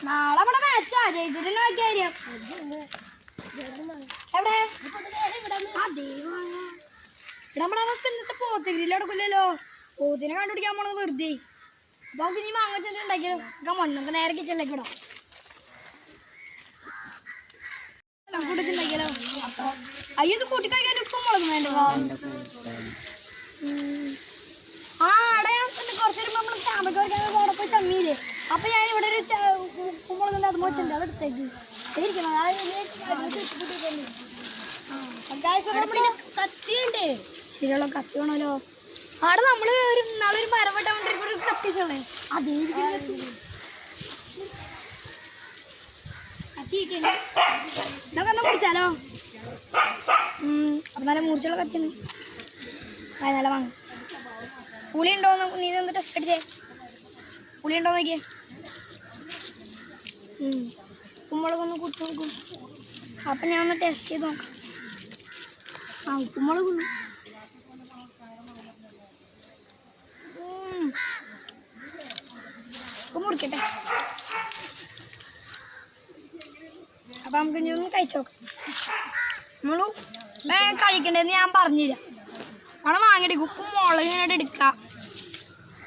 നാളെ നമ്മുടെ മാച്ചാ ജയിച്ചിട്ട് നോക്കിയാര്യം എവിടെ ഇവിടെ നമുക്ക് ഇന്നത്തെ പോത്തിഗ്രില്ല എടുക്കില്ലല്ലോ പോത്തിനെ കണ്ടുപിടിക്കാൻ പോണത് വെറുതെ അപ്പൊ നമുക്ക് ഇനി മാങ്ങ ചെന്ന് ഉണ്ടാക്കിയാലോ മണ്ണൊക്കെ നേരെ കിച്ചണിലേക്ക് ഇടാം ഉണ്ടാക്കിയാലോ അയ്യോ ഇത് കൂട്ടി കഴിക്കാൻ ഉപ്പും മുളകും വേണ്ടോ ആ അവിടെ കുറച്ച് വരുമ്പോ നമ്മള് ചാമ്പക്ക വരയ്ക്കാൻ അവിടെ പോയി ചമ്മിയില്ലേ അപ്പൊ ഞാൻ ഇവിടെ ഒരു ഉപ്പും മുളകുണ്ട് അത് മോച്ചുണ്ട് അത് എടുത്തേക്ക് കത്തിയുണ്ട് ശരിയുള്ള കത്തി വേണമല്ലോ അവിടെ നമ്മള് ഒരു നാളൊരു മരം വെട്ടാൻ വേണ്ടി കത്തിച്ചല്ലേ അതേ കത്തിയിരിക്കേ ഇതൊക്കെ ഒന്ന് കുടിച്ചാലോ അപ്പം നല്ല മൂർച്ചുള്ള കത്തിയാണ് നല്ല വാങ്ങ പുളി ഉണ്ടോന്ന് നീ ഇതൊന്ന് ടെസ്റ്റ് അടിച്ചേ പുളി ഉണ്ടോ നോക്കിയേ ഉപ്പുമുളകൊന്ന് കുത്തി നോക്കും അപ്പം ഞാൻ ഒന്ന് ടെസ്റ്റ് ചെയ്ത് നോക്കാം ആ ഉപ്പുമുളക് ഉപ്പ് മുറിക്കട്ടെ അപ്പം നമുക്ക് ഇനി ഒന്ന് കഴിച്ചു നോക്കാം നമ്മൾ കഴിക്കണ്ടേന്ന് ഞാൻ പറഞ്ഞില്ല അവിടെ മാങ്ങയുടെ ഉപ്പും മുളക് ഇങ്ങോട്ട് എടുക്കാം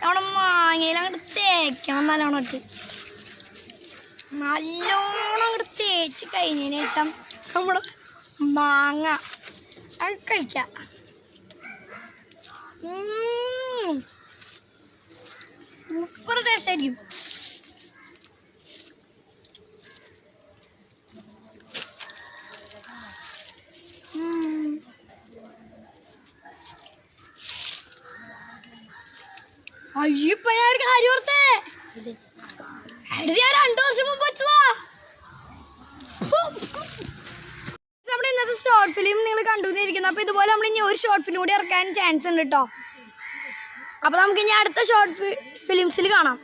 അവിടെ മാങ്ങയിൽ അങ്ങോട്ട് തേക്കണം നല്ലോണം ഇട്ട് നല്ലോണം അങ്ങോട്ട് തേച്ച് കഴിഞ്ഞതിന് ശേഷം നമ്മൾ മാങ്ങ അത് കഴിക്കാം സൂപ്പർ ടേസ്റ്റ് ആയിരിക്കും അയ്യോ ഇപ്പൊ ഞാൻ ഒരു കാര്യം ഓർത്തേ ഞാൻ 2 വർഷം മുമ്പ് വെച്ചതാ നമ്മുടെ ഇന്നത്തെ ഷോർട്ട് ഫിലിം നിങ്ങൾ കണ്ടുകൊണ്ടിരിക്കുന്നത് അപ്പൊ ഇതുപോലെ നമ്മൾ ഇനി ഒരു ഷോർട്ട് ഫിലിം കൂടി ഇറക്കാൻ ചാൻസ് ഉണ്ട് കേട്ടോ അപ്പൊ നമുക്ക് ഇനി അടുത്ത ഷോർട്ട് ഫിലിംസിൽ കാണാം